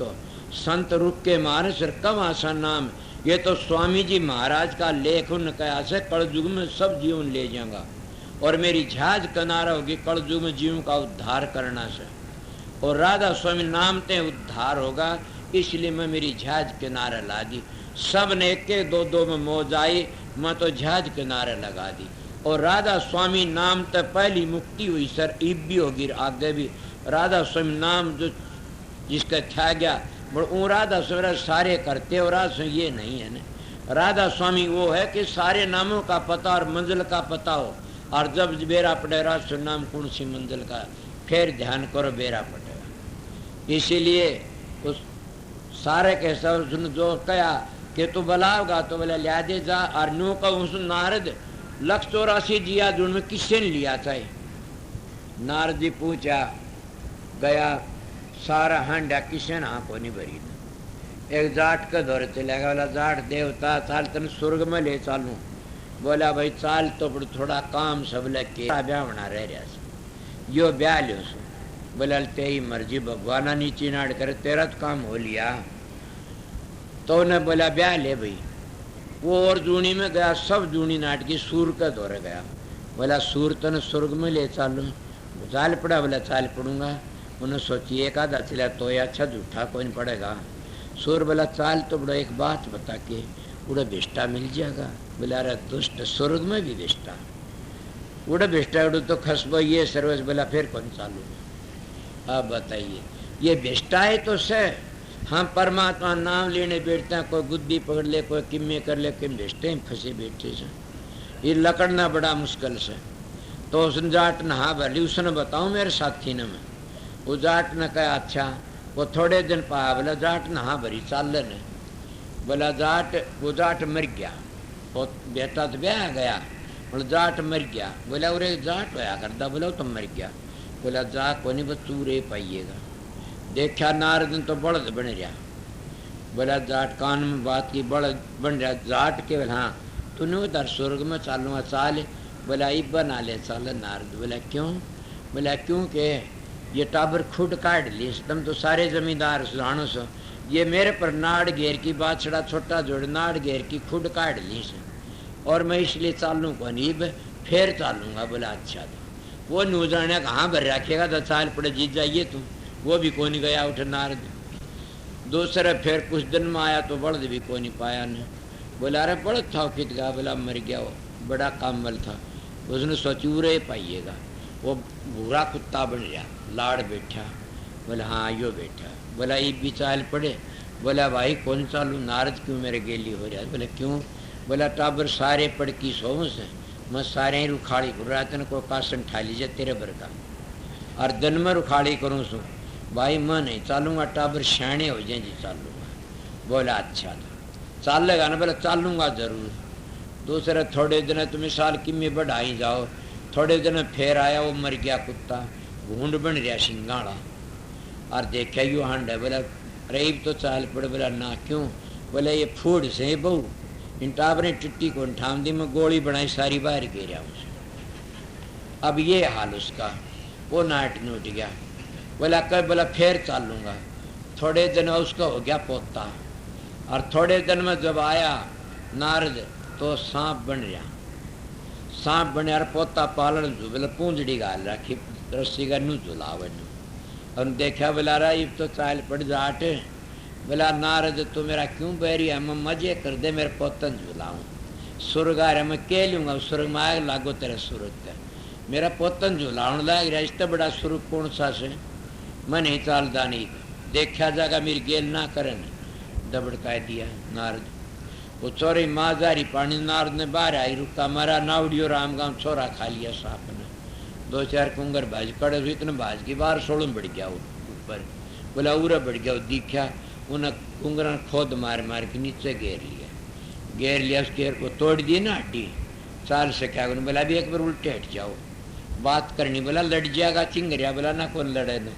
तो संत रुक के मारे सिर कम आसान नाम। ये तो स्वामी जी महाराज का लेख उन कहा से कलयुग में सब जीवन ले जाऊंगा और मेरी झाज किनारा होगी कलयुग में जीवों का उद्धार करना से। और राधा स्वामी नाम ते उद्धार होगा, इसलिए मैं मेरी झाज किनारे ला दी। सब ने एक एक दो दो में मौज आई, मैं तो झाज किनारे लगा दी। और राधा स्वामी नाम तो पहली मुक्ति हुई सर, ईब भी होगी आगे भी। राधा स्वामी नाम जो जिसका था गया वो राधा स्वामी सारे करते और राधा स्वामी ये नहीं है ना। राधा स्वामी वो है कि सारे नामों का पता और मंजिल का पता हो। और जब बेरा पड़े राधा स्वामी नाम कौन सी मंजिल का, फिर ध्यान करो बेरा पड़ेगा। इसीलिए उस सारे के सब जो कहा कि तू बुलाओगा तो बोले लिया दे जा। और नो का उस नारद 184 जिया जुड़ में किससे ने लिया था? नारद जी पूछा गया सारा हांडा किसे ना को नहीं भरी। एक जाट का दौरे चलेगा, बोला जाट देवता चाल तेन स्वर्ग में ले चालू। बोला भाई चाल तो थोड़ा काम सब लगे ब्याह बना रह रहा यो ब्याह लो सो। बोला तेरी मर्जी भगवाना नीचे नाड़ करे तेरा तो काम हो लिया। तो उन्हें बोला ब्याह ले भाई। वो और जूनी में गया, सब जूनी नाट की सूर का दौरे गया। बोला सूर तन स्वर्ग में ले चालू। चाल पड़ा, बोला चाल पड़ूंगा। उन्हें सोची एक आधा चला तो अच्छा झूठा कोई नहीं पड़ेगा। सूर बोला चाल तो बड़ा एक बात बता के उड़ा बेस्टा मिल जाएगा। बोला अरे दुष्ट स्वर्ग में भी बेस्टा उड़ा बेस्टा उड़ तो खसबो ये सर्वस। बोला फिर कौन चालू? अब बताइए ये बेस्टा है तो से हम परमात्मा नाम लेने बैठते हैं, कोई गुद्दी पकड़ ले कोई किम्मे कर ले, किम बेचते हैं फंसे बैठे से। ये लकड़ना बड़ा मुश्किल से। तो उसने जाट ने हाँ भली, उसने बताऊँ मेरे साथी ने मैं। वो जाट ने कहा अच्छा। वो थोड़े दिन पाया, बोला जाट ने हाँ भरी चाल ने। बोला जाट, वो जाट मर गया। वो बेटा तो ब्याह गया, बोला जाट मर गया। बोला उरे जाट होया करता, बोला तो मर गया। बोला जा को नहीं बस तू रे पाइएगा। देखा नारद तो बड़द बन रहा। बोला जाट कान में बात की बड़द बन रहा। जाट के बोला हाँ तूने उधर स्वर्ग में चालूंगा चाल। बोला इब बना ले चाल। नारद बोला क्यों? बोला क्योंकि ये टाबर खुद काट ली, तुम तो सारे जमींदार सुहानो सो। ये मेरे पर नाड़ घेर की बात छड़ा छोटा जोड़ नाड़ घेर की खुद काट ली से, और मैं इसलिए चालू को नहीं फिर चालूंगा। बोला अच्छा था। वो नू जाने कहाँ भर रखेगा तो चाल पड़े जीत जाइए तुम। वो भी कौन गया उठ नारद। दूसरे फिर कुछ दिन में आया तो बड़द भी कौन नहीं पाया ने। बोला अरे बड़द था कित गया। बोला मर गया, वो बड़ा कामल था। उसने सोचूरे पाइएगा। वो भूरा कुत्ता बन गया, लाड़ बैठा। बोला हाँ यो बैठा। बोला ये भी चाल पड़े। बोला भाई कौन चालू? नारद क्यों मेरे गेली हो रहा है? बोला क्यों? बोला टाबर सारे पड़की सो से मैं सारे ही रुखाड़ी करूँ। रातन को कासन ठा लीजिए तेरे भर का, और दिन में रुखाड़ी करूँ सो। भाई मैं नहीं चालूंगा, टाबर शाणे हो जाए जी चालूंगा। बोला अच्छा था चाल लेगा ना? बोला चालूंगा जरूर। दूसरे थोड़े दिन तुम साल की में बढ़ाई जाओ। थोड़े दिन फिर आया, वो मर गया कुत्ता, घूंड बन रहा सिंगाड़ा। और देखा यू हांड है। बोला रईब तो चाल पड़े। बोला ना क्यों? बोले ये फूड से बहू इन टाबरें टिट्टी को ठाम दी, मैं गोली बनाई सारी बाहर गिरा उसे। अब ये हाल उसका। वो नाट नूट गया। बोला कब? बोला फिर चालूंगा। थोड़े दिन उसका हो गया पोता, और थोड़े दिन में जब आया नारद तो सांप बन गया। सांप बने और पोता पालन बोले पूंजड़ी गाल रखी रस्सी का नू झुलाव। और देखा बोला रहा तो चाल पड़ जाट। बोला नारद तू मेरा क्यों बैरी है? मैं मजे कर दे मेरे पोतन झुलाऊँ। सुरग आ रहा मैं कह लूँगा सुरग में आग लागो तेरे सूरज का। मेरा पोतन झुलाउन लाग रहा, इससे बड़ा सुरग कौन सा से? मैं नहीं चालता नहीं। देखा जागा मेरी गेल ना करन। दबड़का दिया नारद। वो चोरी माजारी पानी नारद ने बाहर आई रुका मारा नावड़ियो राम गाँव छोरा खा लिया सांप ने। 2-4 कुंगर भाज कड़े हुई इतने भाज की बाहर सोलम बढ़ गया ऊपर। बोला उरा बढ़ गया। वो दिखा उन्हें कुंगरा खोद मार मार के नीचे घेर लिया। उसके को तोड़ दी ना हड्डी। चाल से क्या करूँ? बोला अभी एक बार उल्टे हट जाओ, बात करनी। बोला लड़ जाएगा चिंगरिया। बोला ना कौन लड़े न।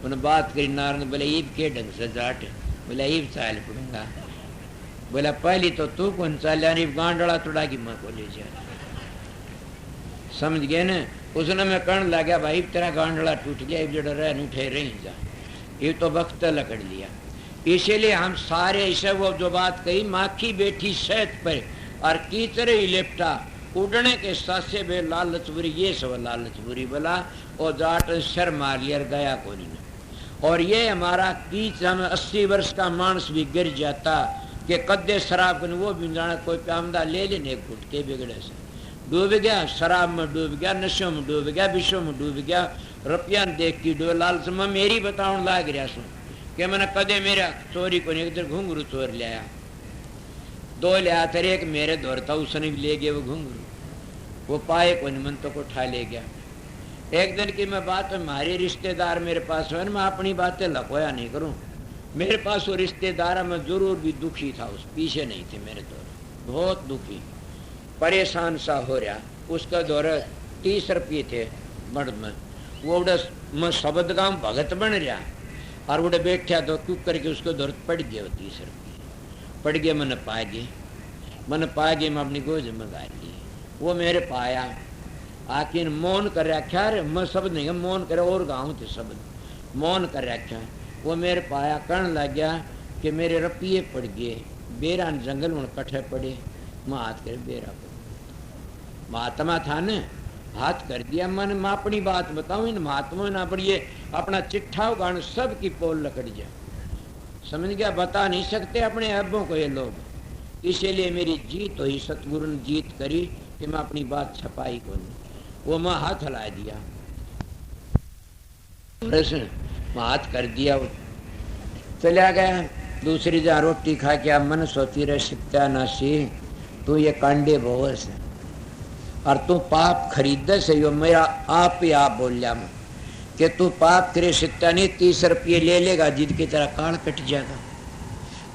उन्हें बात करी नारद। बोले ईब के ढंग से जाट। बोला ईब चाल पड़ूंगा। बोला पहली तो तू कौन चाल यानी गांडड़ा तोड़ा की माँ को ले जा। समझ गए न? उसने मैं कहने लगा भाई तेरा गांडड़ा टूट गया, जड़ रह उठे रही जा। ये तो वक्त लकड़ लिया। इसीलिए हम सारे इसे वो जो बात कही, माखी बैठी शहद पर और कीचड़े ही लिपटा, उड़ने के साथ से बे लालच बुरी, ये सब लालच बुरी बोला और जाट शर मार लिया गया कोई नहीं। और ये हमारा कीच, हम 80 वर्ष का मानस भी गिर जाता कि कद्दे शराब को वो भी जाना, कोई प्यामदा ले लेने घुट के बिगड़े से डूब गया, शराब में डूब गया, नशों में डूब गया, विषयों में डूब गया, रुपया देख की डूब लालच में मेरी बताऊं लाग रहा सू कि मैंने कदे मेरा चोरी को नहीं, इधर घुंघरू चोर लिया, 2 लिया थे, एक मेरे दौड़ता उसने भी ले गया वो घुंघरू, वो पाए को नहीं, मन तो को उठा ले गया। एक दिन की मैं बात, हमारे रिश्तेदार मेरे पास है, मैं अपनी बातें लखोया नहीं करूं, मेरे पास वो रिश्तेदार मैं जरूर भी दुखी था, उस पीछे नहीं थे मेरे दौर, बहुत दुखी परेशान सा हो रहा। उसका दौर 30 रुपये थे बड़ में, वो मैं शब्द गांव भगत बन रहा और वो बैठा तो क्यों करके उसको दौर पड़ गया, 30 रुपये पड़ गया, मैंने पा गए मैं अपनी गोज में गा ली। वो मेरे पाया आखिर मौन कर रखा रे, मैं शब्द नहीं मौन करे और गाँव थे शब्द मौन कर रखा। वो मेरे पाया कहने लग गया कि मेरे रुपये पड़ गए, बेरा जंगल में कट्ठे पड़े, मैं हाथ कर बेरा पड़, महात्मा था ने हाथ कर दिया। मन मैं अपनी बात बताऊं, इन महात्मा ना पड़िए अपना चिट्ठा उगान सब की पोल लकड़ जाए, समझ गया, बता नहीं सकते अपने अब्बों को ये लोग। इसीलिए मेरी जीत हुई, सतगुरु ने जीत करी कि मैं अपनी बात छपाई को नहीं, वो मैं हाथ हिला दिया, मैं हाथ कर दिया, वो चला गया। दूसरी जहाँ रोटी खा के अब मन सोती रहे सत्यानाशी, तू ये कांडे बोस है और तू पाप खरीद से, यो मेरा आप ही आप बोल लिया मैं कि तू पाप करे सत्या नहीं, 30 रुपये ले लेगा जिद की तरह काल कट जाएगा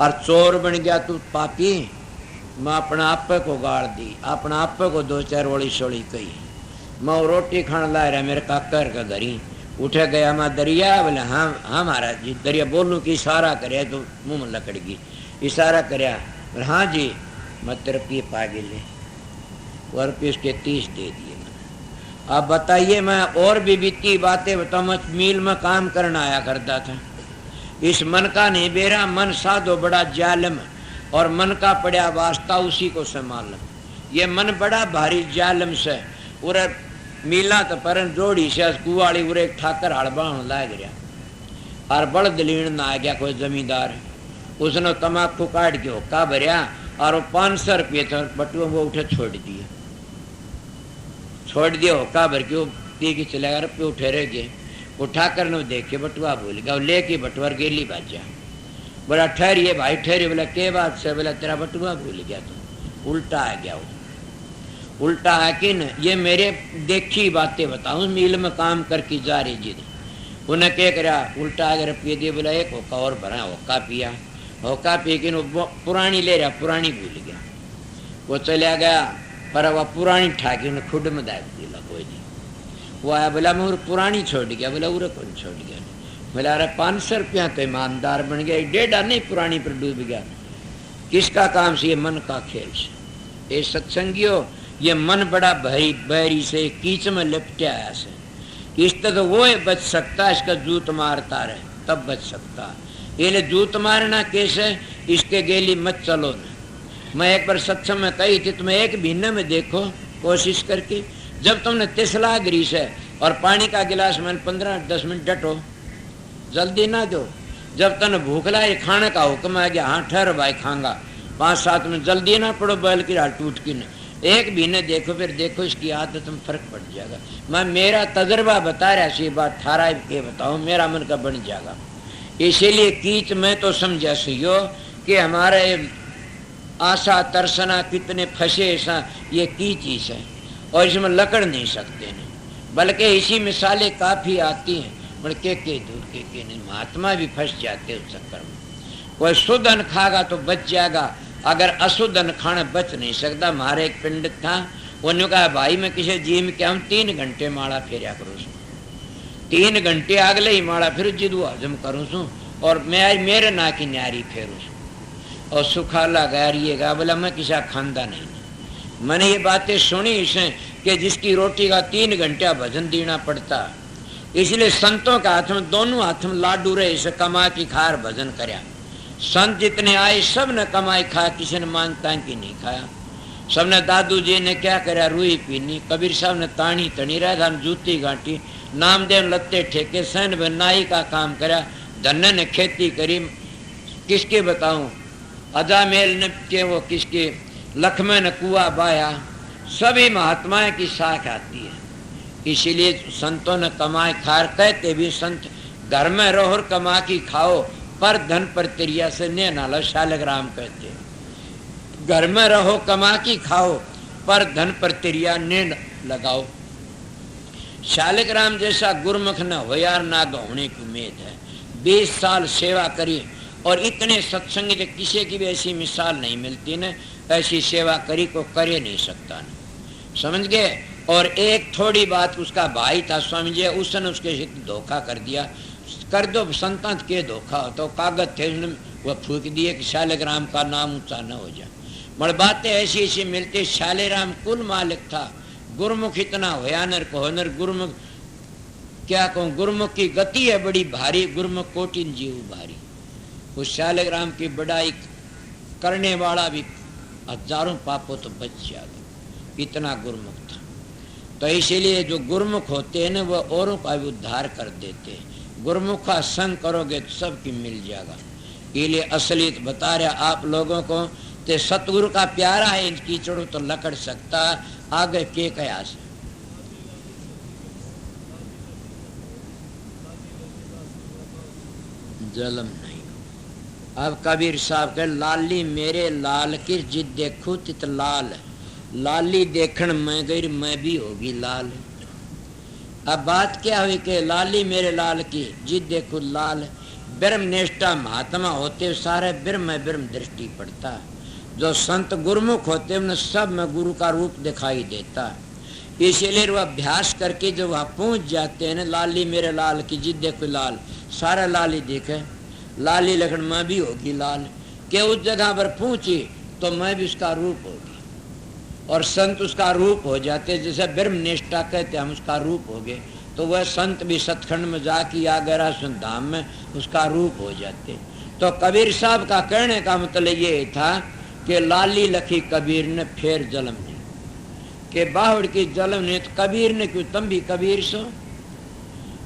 और चोर बन गया तू पापी। मैं अपना आप को गाड़ दी, अपना आप को 2-4 ओली सोली कही, मैं रोटी खाने ला रहा मेरे काकर का घरी उठे गया, मैं दरिया बोले हाँ महाराज जी, दरिया बोलूँ कि इशारा करे तो मुँह में लकड़ गई, इशारा कराया, हाँ जी, मैं तेरे रुपये पा ले, और रुपये उसके 30 दे दिए मैंने। अब बताइए, मैं और भी बीती बातें बताऊँ, मैं मील में काम करना आया करता था, इस मन का नहीं बेरा, मन साधो बड़ा जालम और मन का पड़ा वास्ता उसी को संभाल, ये मन बड़ा भारी जालम से उर मीला तो पर जोड़ी से कुआड़ी उरे ठाकर हड़बाण लाग रहा और बड़ दलीन ना आ गया कोई जमींदार, उसने तमाकू काट के होका भरिया और वो 500 रुपये था बटुआ, वो उठे छोड़ दिया होका भर के, वो पी के चलेगा, रुपये उठे रह गए, उठा कर न देखे बटुआ भूल गया, लेके बटुआ गेली बाजा, बोला ठहरिए भाई ठहरिए, बोला के बात से, बोला तेरा बटुआ भूल गया, तो उल्टा आ गया, वो उल्टा आके न ये मेरे देखी बातें बताऊं, मील में काम करके जा रही जिद, उन्हें क्या करा उल्टा आगे रुपये दिए, बोला एक होका और भरा, होका पिया, होका पी के वो पुरानी ले रहा, पुरानी भूल गया, वो चला गया, पर वह पुरानी ठाकी उन्हें खुद में दाग दिला कोई नहीं, वो आया, बोला मैं पुरानी छोड़ गया, बोला उरे कौन छोड़ गया, बोला अरे 500 रुपया तो ईमानदार बन गया, 1.5 नहीं पुरानी पर डूब गया, किसका काम से, ये मन का खेल से। ये सत्संगियों, ये मन बड़ा बहरी से कीच में लिपटा है से, इससे तो वो बच सकता, इसका जूत मारता रहे तब बच सकता, ये जूत मारना कैसे, इसके गेली मत चलो न। मैं एक बार सत्संग में कही थी, तुम्हें एक महीने में देखो कोशिश करके, जब तुमने तिसला गिरी से और पानी का गिलास में 15-10 मिनट डटो, जल्दी ना दो, जब तन भूख लाए खाने का हुक्म आ गया, हाँ ठहर भाई खाऊंगा, 5-7 मिनट जल्दी ना पड़ो, बैल की हाल टूट की न, एक महीने देखो, फिर देखो इसकी आदत में फर्क पड़ जाएगा। मैं मेरा तजर्बा बता रहा सी बात, थारा के बताओ, मेरा मन का बन जाएगा। इसीलिए कीच में तो समझा सियो कि हमारे आशा तरसना कितने फंसे ऐसा, ये की चीज है और इसमें लकड़ नहीं सकते नहीं, बल्कि इसी मिसालें काफ़ी आती हैं, पर के दूर के नहीं, महात्मा भी फंस जाते उस चक्कर में। कोई शुद्ध अन्न खागा तो बच जाएगा, अगर अशुद्ध अन्न खाना बच नहीं सकता। हमारे एक पंडित था, उन्होंने कहा भाई मैं किसी जीव के हम 3 घंटे माड़ा फेरिया करूँ, 3 घंटे अगले ही माड़ा फिर जिदू हजम करूँ सू और मैं आज मेरे ना की न्यारी फेरूँ और सुखाला गारिएगा, बोला मैं किसा खानदा नहीं। मैंने ये बातें सुनी इसे कि जिसकी रोटी का 3 घंटे भजन देना पड़ता, इसलिए संतों के हाथ में दोनों हाथ में लाडू रहे, इसे कमा की खार भजन करया संत जितने आए सब ने कमाई खाया, किसी ने मानता कि नहीं खाया। सबने दादू जी ने क्या करा, रुई पीनी। कबीर साहब ने तानी तनी रहा था, जूती गांठी। नामदेव लत्ते ठेके, सैन नाई का काम करा। धन्य ने खेती करी, किसके बताऊं, अजामेल ने के वो किसके, लखमे ने कुआ बाया। सभी महात्माएं की साख आती है। इसीलिए संतों ने कमाए खार, कहते भी संत घर में रहो और कमा की खाओ, पर धन पर तिरिया से ने नाला। शालिग्राम कहते घर में रहो कमा की खाओ, पर धन पर तिरिया ने लगाओ। शालिग्राम जैसा गुरमुख न हो यार, ना होने की उम्मीद है। 20 साल सेवा करी और इतने सत्संग के किसी की भी ऐसी मिसाल नहीं मिलती न, ऐसी सेवा करी को करे नहीं सकता न, समझ गए। और एक थोड़ी बात, उसका भाई था स्वामी जी, उसने उसके हित धोखा कर दिया। कर दो संतान के धोखा हो तो कागज थे, वह फूक दिए कि शालिग्राम का नाम ऊंचा न हो जाए। मगर बातें ऐसी ऐसी मिलती। शालिग्राम कुल मालिक था, गुरमुख इतना होया नर को नर। गुरमुख क्या कहूँ, गुरमुख की गति है बड़ी भारी, गुरमुख कोटिन जीव भारी। उस शालिग्राम की बड़ाई करने वाला भी हजारों पापों तो बच जाएगा, इतना गुरमुख था। तो इसीलिए जो गुरमुख होते हैं ना, वह औरों का भी उद्धार कर देते हैं। गुरमुख का संग करोगे तो सबकी मिल जाएगा। इसलिए असलियत बता रहा आप लोगों को, ते सतगुरु का प्यारा है, इन कीचड़ों तो लकड़ सकता, आगे के कयास। जलम नहीं। अब कबीर साहब के लाली मेरे लाल की जिद देखू तित लाल, लाली देखण मैं गई मैं भी होगी लाल। अब बात क्या हुई कि लाली मेरे लाल की जिद देखो लाल। ब्रह्म निष्ठा महात्मा होते सारे ब्रह्म में ब्रह्म दृष्टि पड़ता। जो संत गुरुमुख होते उन्हें सब में गुरु का रूप दिखाई देता। इसीलिए वो अभ्यास करके जब वहाँ पहुँच जाते हैं ना, लाली मेरे लाल की जिद देखो लाल, सारा लाली देखे लाली लखन मैं भी होगी लाल। के उस जगह पर पहुँची तो मैं भी उसका रूप होगी, और संत उसका रूप हो जाते। जैसे ब्रह्म निष्ठा कहते हम उसका रूप हो गए, तो वह संत भी सतखंड में जाके या गहरा धाम में उसका रूप हो जाते। तो कबीर साहब का कहने का मतलब ये था कि लाली लखी कबीर ने फिर जलम नहीं, कि बाहुड़ की जलम नहीं। तो कबीर ने क्यों, तुम भी कबीर सो।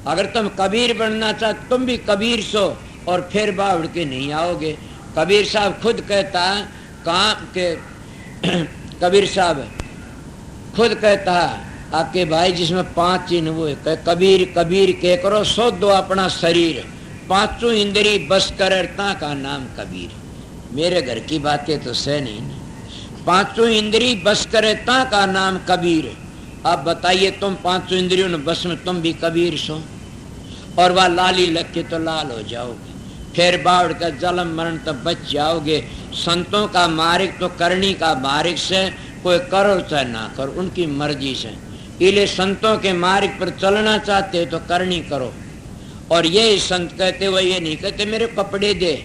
अगर तुम कबीर बनना चाहते तुम भी कबीर सो, और फिर बाहुड़ के नहीं आओगे। कबीर साहब खुद कहता काम के कबीर साहब खुद कहता आपके भाई जिसमें 5 चिन्ह वो है। कबीर कबीर के करो सो दो अपना शरीर, 5 इंद्री बस करता का नाम कबीर। मेरे घर की बातें तो सह नहीं, 5 इंद्री बस करता का नाम कबीर। अब बताइए तुम 5 इंद्रियों ने बस में तुम भी कबीर सो, और वह लाली लग के तो लाल हो जाओगे। फिर बाढ़ का जलम मरण तब बच जाओगे। संतों का मार्ग तो करनी का मार्ग से, कोई करो चाहे ना करो उनकी मर्जी से। इसलिए संतों के मार्ग पर चलना चाहते तो करनी करो। और ये संत कहते वह ये नहीं कहते मेरे कपड़े दे,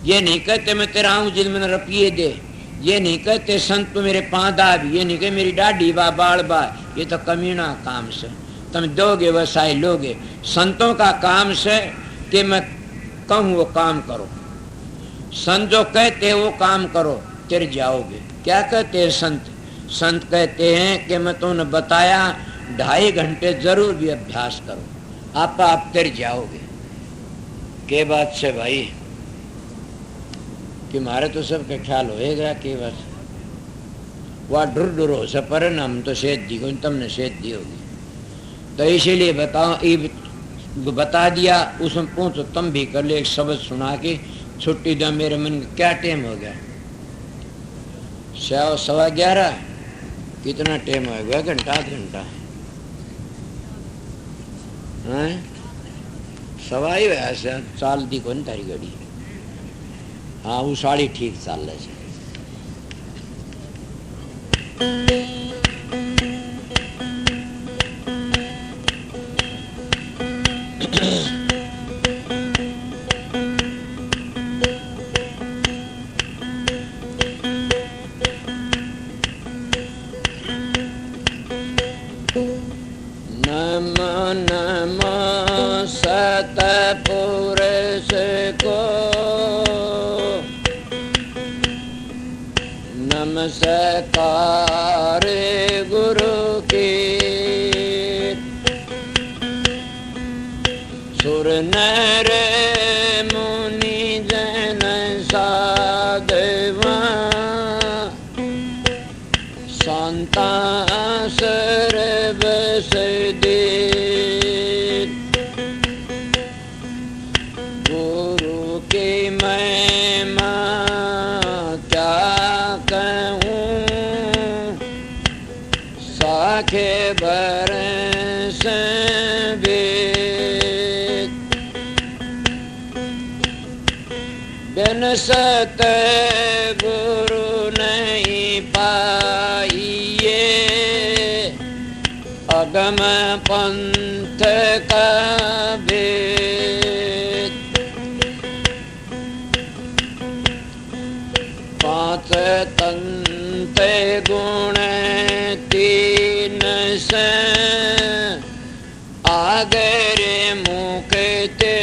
ये नहीं कहते मैं तेरा आऊँ जिल में रुपये दे, ये नहीं कहते संत तो मेरे पाँदा भी, ये नहीं कहे मेरी डाढ़ी बा बाल बा। ये तो कमीना काम से तुम दोगे वैसा लोगे। संतों का काम से कि मैं कहूँ वो काम करो, संत जो कहते वो काम करो तिर जाओगे। क्या कहते हैं संत? संत कहते हैं कि मैं तुमने बताया 2.5 घंटे जरूर भी अभ्यास करो, आप तिर जाओगे। के बात से भाई कि मारे तो सबका ख्याल होएगा कि बस वह ढुर ढुर हो से पर हम तो सेध दी को तुमने सेध दी होगी। तो इसीलिए बताओ बता दिया, उसमें पूछो तुम भी कर ले। एक शब्द सुना के छुट्टी दो। मेरे मन में क्या टाइम हो गया? 11:15। कितना टाइम हो गया? घंटा आध घंटा है, सवा ही वैसे चाल दी कौन तारी गाड़ी। हाँ वो साड़ी ठीक चाल रही। सतपुरुष को नमस्कार गुरु की सुर नर मुनि जन साधवा संता सर्व सदे गुरु की महिमा क्या कहूँ साखे बरस बिन सत गुरु नहीं पाइए अगम पंथ का भेद पांच तंत गुण तीन से आगरे मुख ते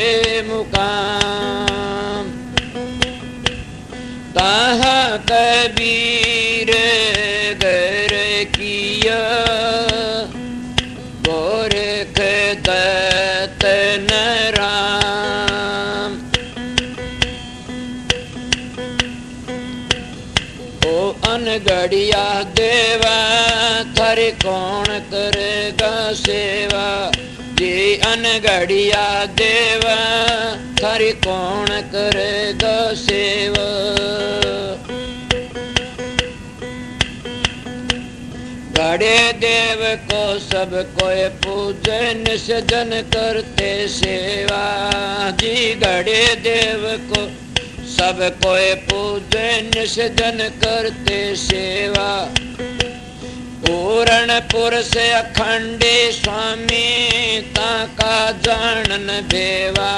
मुकाम ताहा कबीर घर किया गोरख दत्त राम ओ अनगढ़िया देवा थारे कौन करेगा सेवा जी अनगढ़िया देवा थारी कौन करेगा सेवा गढ़े देव को सब कोई पूजन सजन करते सेवा जी गढ़े देव को सब कोई पूजन सजन करते सेवा पूरणपुर से अखंडे स्वामी ताका जानन भेवा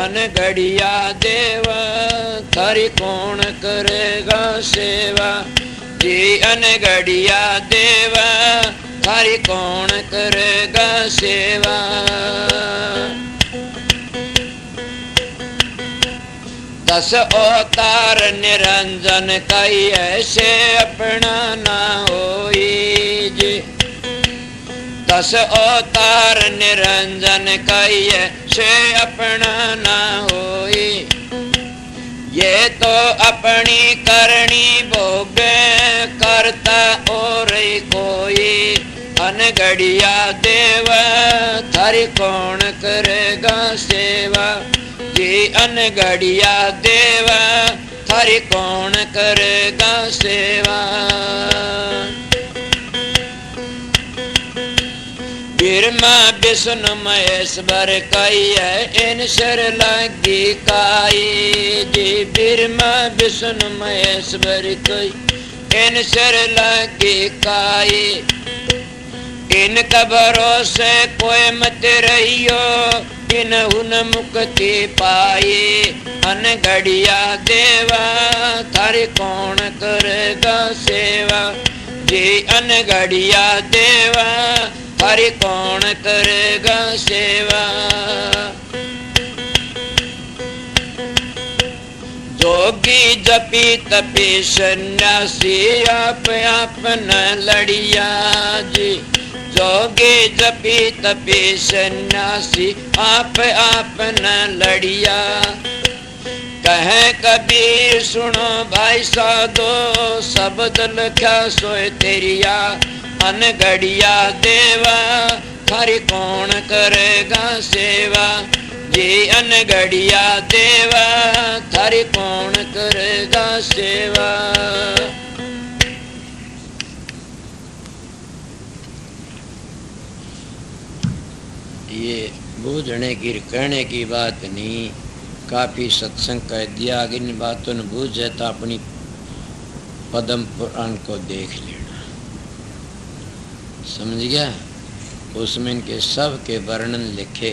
अनगढ़िया देवा थारी कौन करेगा सेवा जी अनगढ़िया देवा थारी कौन करेगा सेवा दस अवतार निरंजन कई ऐसे अपना ना होई जी दस अवतार निरंजन कई ऐसे अपना ना होई ये तो अपनी करनी भोग करता और कोई अनगढ़िया देवा थारी कौन करेगा सेवा जी अनगढ़िया देवा थारी कौन करेगा सेवा बिरमा विष्णु महेश्वर कई है इन शर लगी काई जी बिरमा विष्णु महेश्वर कई इन शर लगी काई इन कबरों से कोई मत रहियो इन हुन मुक्ति पाई अनगढ़िया देवा थारी कौन करेगा सेवा जी अनगढ़िया देवा थारी कौन करेगा सेवा जोगी जपी तपी सन्यासी आप न लड़िया जी जोगी जपी तपी सन्यासी आप न लड़िया कहे कबीर सुनो भाई साधो शब्द लख्या सोए तेरिया अनगढ़िया देवा थारी कौन करेगा सेवा जी अनगढ़िया देवा थारी कौन करेगा सेवा ये बूझने की कहने की बात नहीं काफी सत्संग कह दिया अगर इन बातों ने बूझे तो अपनी पद्म पुराण को देख लेना समझ गया उसमें इनके सब के वर्णन लिखे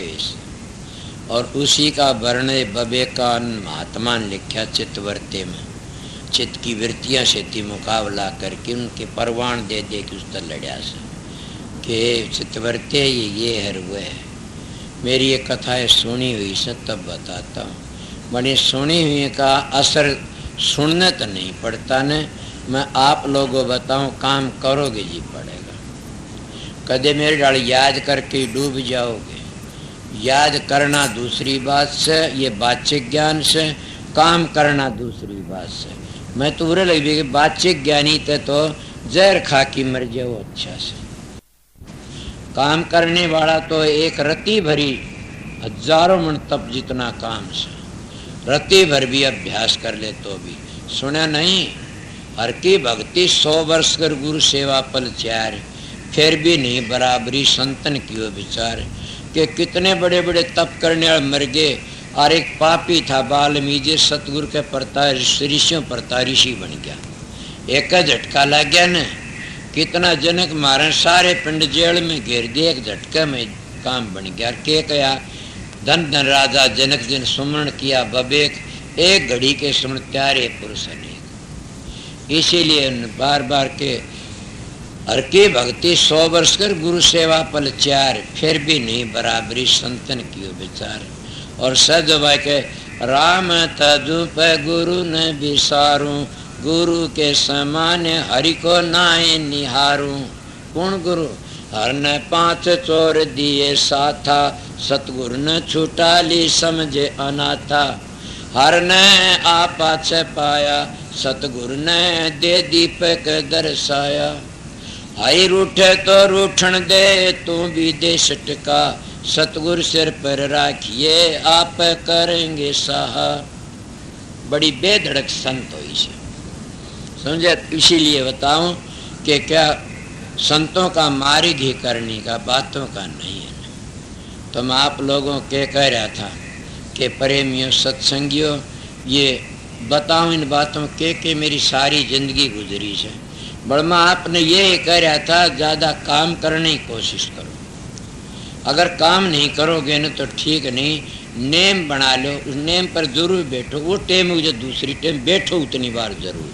और उसी का वर्णन विवेकान महात्मा ने लिखा चित्तवृत्ति में चित्त की वृत्तियाँ से थी मुकाबला करके उनके परवान दे दे कि उस तर लड़िया से कि चित्तवृत्ति ये है वो है मेरी ये कथाएं सुनी हुई से तब बताता हूँ बड़ी सुनी हुई का असर सुनने तो नहीं पड़ता न मैं आप लोगों बताऊं, काम करोगे जी पड़ेगा। कदे मेरे डाल याद करके डूब जाओगे। याद करना दूसरी बात से, ये बाचिक ज्ञान से, काम करना दूसरी बात से। मैं तो बुरे लगी कि बाचिक ज्ञानी थे तो जहर खा की मर जाओ अच्छा से। काम करने वाला तो एक रत्ती भरी हजारों मन तप जितना काम से, रत्ती भर भी अभ्यास कर ले तो भी सुना नहीं। हर की भक्ति 100 वर्ष कर गुरु सेवा पल चार, फिर भी नहीं बराबरी संतन की विचार। कि कितने बड़े बड़े तप करने वाले मर गए, और एक पापी था बाल्मीकि सतगुरु के परता ऋषियों परता ऋषि बन गया। एक झटका लग गया न, कितना जनक मारे सारे पिंड जेल में घेर दिए, एक झटके में काम बन गया। के कया धन धन राजा जनक जिन सुमरण किया बबेक, एक घड़ी के सुमरण त्यारे पुरुष अनेक। इसीलिए बार बार के हर की भक्ति 100 वर्ष कर गुरु सेवा पल चार, फिर भी नहीं बराबरी संतन की विचार। और सजवा के राम तजु पे गुरु न विसारू, गुरु के समान हरि को नाय निहारू। कौन गुरु? हर ने 5 चोर दिए साथा, सतगुरु न छुटा ली समझे अनाथा। हर ने आपा पाया, सतगुरु ने दे दीपक दर्शाया। हरि रूठे तो रूठन दे, तू भी दे सटका, सतगुरु सिर पर राखिए आप करेंगे सहा। बड़ी बेधड़क संत हुई से समझे। इसीलिए बताऊं कि क्या संतों का मार्ग ही करने का, बातों का नहीं है। तो मैं आप लोगों के कह रहा था कि प्रेमियों सत्संगियों, ये बताऊं इन बातों के मेरी सारी जिंदगी गुजरी है। बड़मा आपने ये कह रहा था ज़्यादा काम करने की कोशिश करो। अगर काम नहीं करोगे ना तो ठीक नहीं, नेम बना लो, उस नेम पर जरूर बैठो। वो टेम हो जो दूसरी टेम बैठो उतनी बार जरूर,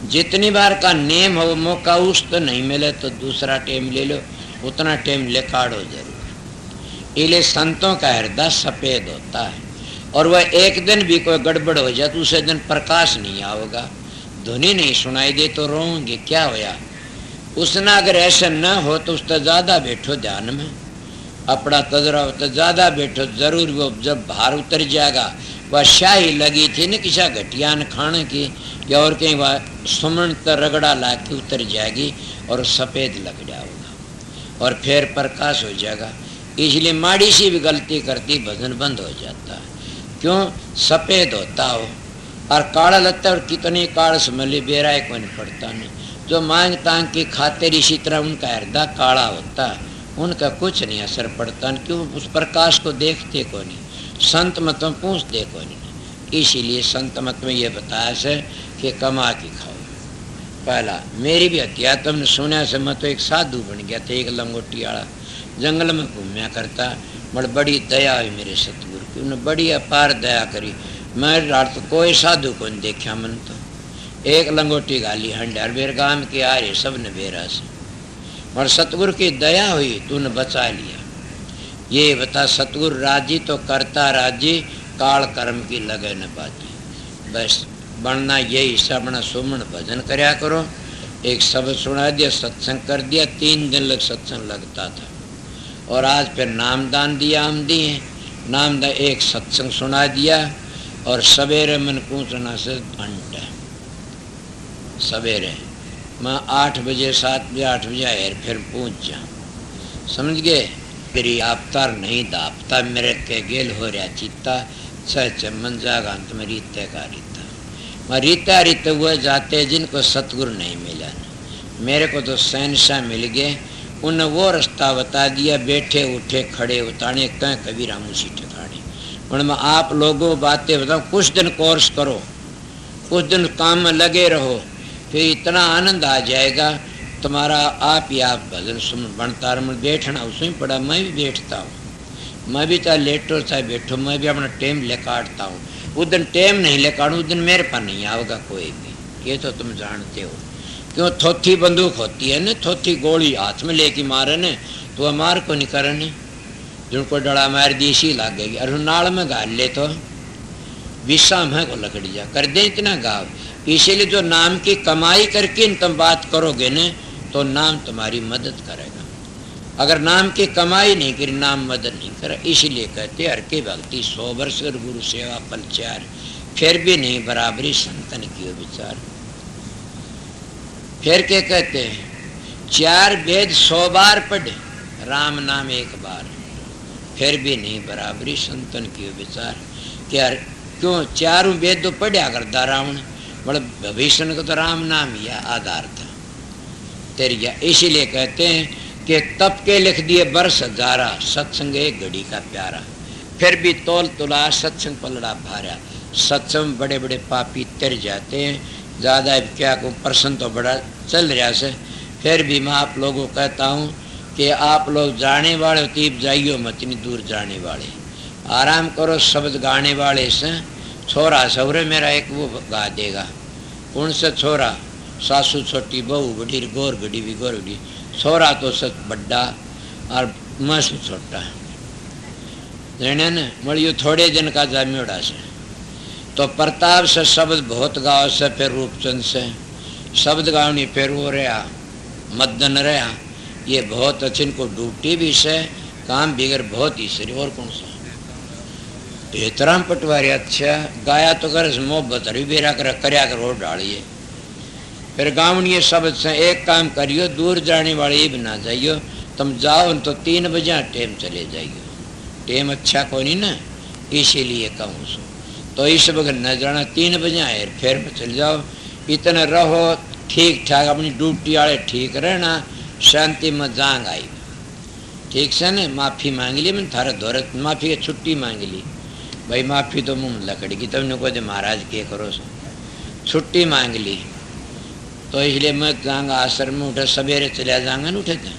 जितनी बार का नेम हो मौका उस तो नहीं मिले तो दूसरा टेम ले लो, उतना टेम ले काढ़ो जरूर। इसलिए संतों का हृदय सफ़ेद होता है, और वह एक दिन भी कोई गड़बड़ हो जाए तो उसे दिन प्रकाश नहीं आओगा, ध्वनि नहीं सुनाई दे तो रोएंगे क्या होया। उसने अगर ऐसा न हो तो उससे ज़्यादा बैठो ध्यान में, अपना तजरा हो तो ज़्यादा बैठो जरूर। वो जब बाहर उतर जाएगा, वह शाही लगी थी न किसा घटिया न खाने की, या और कहीं वह सुमन तर रगड़ा ला के उतर जाएगी और सफ़ेद लग जाएगा और फिर प्रकाश हो जाएगा। इसलिए माड़ी सी भी गलती करती भजन बंद हो जाता है। क्यों? सफ़ेद होता हो और काला लगता है, और कितनी काल समझ बेराए को नहीं पड़ता नहीं। जो मांग तांग की खातिर इसी तरह उनका हृदय काला होता है, उनका कुछ नहीं असर पड़ता। क्यों? उस प्रकाश को देखते को नहीं, संत मत में पूछते को नहीं। इसीलिए संत मत में ये बताया से कि कमा के खाओ। पहला मेरी भी हत्या तुमने सुना से, मैं तो एक साधु बन गया था, एक लंगोटी वाला जंगल में घूमया करता। बड़ी दया हुई मेरे सतगुरु की, उन्होंने बड़ी अपार दया करी। मैं रात तो कोई साधु को नहीं देखा, मन तो एक लंगोटी गाली हंडार बेर गांव के आ रहे सब ने बेरा से, और सतगुरु की दया हुई तूने बचा लिया। ये बता सतगुरु राजी तो करता राजी, काल कर्म की लगे न बाजी। बस बनना यही सब बना सुमन भजन करया करो। एक शब्द सुना दिया, सत्संग कर दिया, 3 दिन लग सत्संग लगता था। और आज फिर नामदान दिया, हम दिए नामदान, एक सत्संग सुना दिया। और सवेरे मन पूछना से घंटा सवेरे मैं 8 बजे 7 बजे 8 बजे आए फिर पूछ जा, समझ गए। तेरी आपतार नहीं दापता मेरे के गेल हो रहा चित्ता, चमन जागा अंत में रीते का रीता। मैं रीता रीते हुए जाते जिनको सतगुरु नहीं मिला। मेरे को तो सहनशाह मिल गए, उन्हें वो रास्ता बता दिया, बैठे उठे खड़े उतारे कहीं कभी रामूसी ठिकाने। और मैं आप लोगों बातें बताऊँ, कुछ दिन कोर्स करो, कुछ दिन काम में लगे रहो, फिर इतना आनंद आ जाएगा तुम्हारा। आप ही आप भजन सुन बनता रमन बैठना उसमें पड़ा। मैं भी बैठता हूँ, मैं भी चाहे लेटो चाहे बैठो, मैं भी अपना टेम ले काटता हूँ। उस दिन टेम नहीं ले काटूँ, उस दिन मेरे पास नहीं आओगा कोई भी, ये तो तुम जानते हो। क्यों? थोथी बंदूक होती है न, थोथी गोली हाथ में लेके मारे न तो वह मार को नहीं करे न, जिनको डड़ा मार दी इसी लग गई। अरे नाल में गाल ले तो विषम है को लकड़िया कर दे इतना गाव। इसीलिए जो नाम की कमाई करके तुम बात करोगे न तो नाम तुम्हारी मदद करेगा। अगर नाम की कमाई नहीं करी नाम मदद नहीं करा। इसीलिए कहते हर के भक्ति 100 वर्ष गुरु सेवा पल 4 फिर भी नहीं बराबरी संतन की विचार। फिर क्या कहते हैं 4 वेद 100 बार पढ़े राम नाम 1 बार फिर भी नहीं बराबरी संतन की विचार। क्या क्यों 4 वेद तो पढ़ा करता रावण बड़ा भविष्य का तो राम नाम ही आधार था तेरिया। इसीलिए कहते हैं कि तप के लिख दिए वर्ष हजारा सत्संग 1 घड़ी का प्यारा। फिर भी तोल तुला सत्संग पलड़ा भारा। सत्संग बड़े बड़े पापी तर जाते हैं ज़्यादा क्या को प्रश्न तो बड़ा चल रहा से। फिर भी मैं आप लोगों को कहता हूँ कि आप लोग जाने वाले तीब जाइयो मत नहीं दूर जाने वाले आराम करो। शब्द गाने वाले से छोरा सौरे मेरा एक वो गा देगा कौन सा छोरा सासू छोटी बहू बड़ी गोर गड़ी भी गोर गड़ी छोरा तो सच बड्डा और मस छोटा जाने न मलियो थोड़े दिन का जाम्योड़ा से। तो प्रताप से शब्द बहुत गाँव से फिर रूपचंद से शब्द गावनी फिर वो रहा मदन रहा। ये बहुत अच्छे इनको ड्यूटी भी से काम बिगड़ बहुत ही सही। और कौन सा बेहतराम पटवारी अच्छा गाया तो कर मोहब्बत हरी बेरा कर करया कर और डालिए। फिर गावनी शब्द से एक काम करियो दूर जाने वाले ये भी ना जाइयो। तुम जाओ तो 3 बजे टाइम चले जाइयो टाइम अच्छा को नहीं ना इसीलिए कहूँ सो। तो इस वक्त न जाना 3 बजे आए फिर चल जाओ। इतना रहो ठीक ठाक अपनी ड्यूटी वाले ठीक रहना शांति में जांग आई ठीक से न। माफ़ी मांग ली मैंने थारा दौरत माफ़ी की छुट्टी मांग ली भाई माफ़ी तो मुँह लकड़ी की तुमने को महाराज के करो सो छुट्टी मांग ली। तो इसलिए मैं जाऊँगा आश्रम में उठे सवेरे चले जाऊँगा न उठे थे।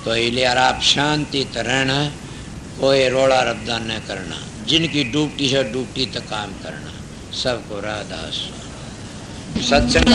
तो इसलिए यार आप शांति तो रहना कोई रोड़ा रद्दा न करना जिनकी ड्यूटी से ड्यूटी तक काम करना सबको राधा सत्संग